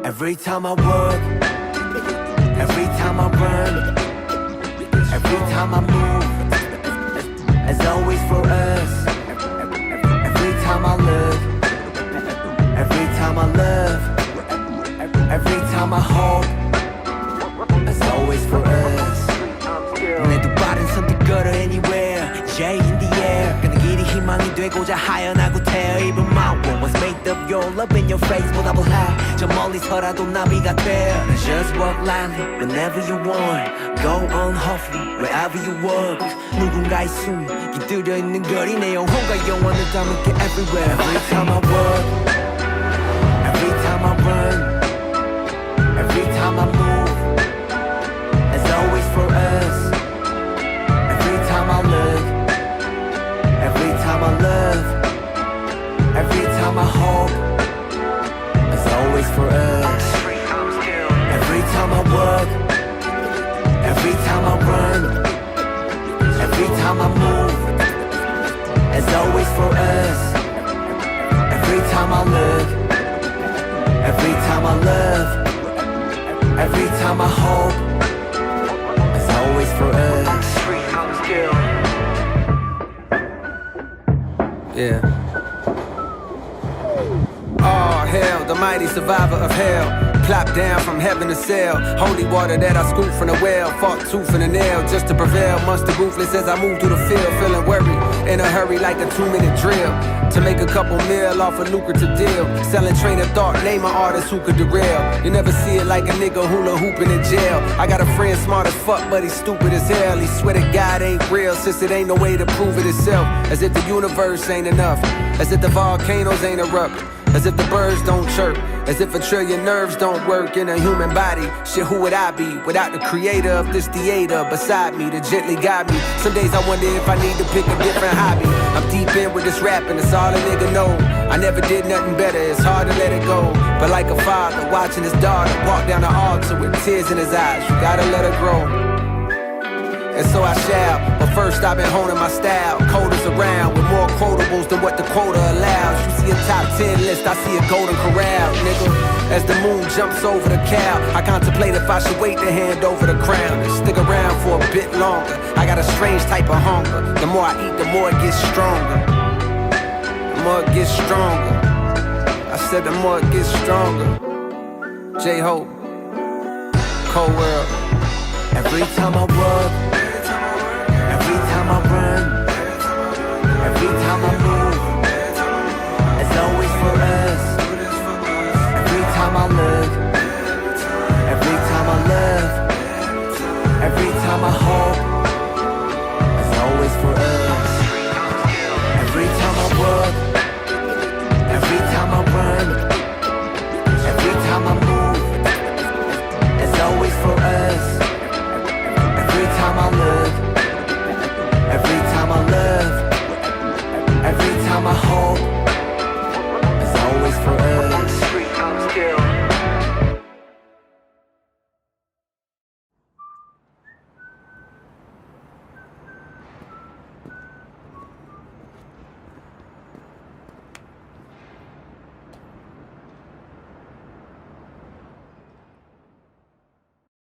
Every time I work, every time I run, every time I move, it's always for us. Every time I look, every time I love, every time I hope, it's always for us. 내두 발은 선뜻 걸어 anywhere, J in the air. 그는 길이 희망이 되고자 하연하고 태어. Even my woman's made of your love in your face 보다 볼해. 저 멀리서라도 나비가 돼. Just walk lightly whenever you want. Go on hopefully wherever you walk. 누군가의 숨이 깃들여 있는 거리 내 영혼과 영원을 담을게 everywhere. Every time I walk, every time I run, every time I move, it's always for us. Every time I look, every time I love, every time I hope, it's always for us. Every time I work, every time I run, every time I move, it's always for us. Every time I look, every time I love, every time I hope, it's always for us. Yeah. Oh, hell, the mighty survivor of hell. Plopped down from heaven to sail. Holy water that I scooped from the well. Fought tooth and a nail just to prevail. Monster ruthless as I move through the field. Feeling worried, in a hurry like a 2-minute drill. To make a couple mil off a lucrative deal. Selling train of thought, name an artist who could derail. You never see it like a nigga hula hooping in jail. I got a friend smart as fuck, but he's stupid as hell. He swear that God ain't real, since it ain't no way to prove it itself. As if the universe ain't enough. As if the volcanoes ain't erupt. As if the birds don't chirp. As if a trillion nerves don't work in a human body. Shit, who would I be without the creator of this theater beside me to gently guide me? Some days I wonder if I need to pick a different hobby. I'm deep in with this rapping, that's all a nigga know. I never did nothing better, it's hard to let it go. But like a father watching his daughter walk down the altar with tears in his eyes, you gotta let her grow. And so I shall, but first I've been honing my style. Coders around with more quotables than what the quota allows. You see a top 10 list, I see a golden corral, nigga. As the moon jumps over the cow, I contemplate if I should wait to hand over the crown and stick around for a bit longer. I got a strange type of hunger. The more I eat, the more it gets stronger. The more it gets stronger. I said the more it gets stronger. J-Hope, Cold World. Every time I work,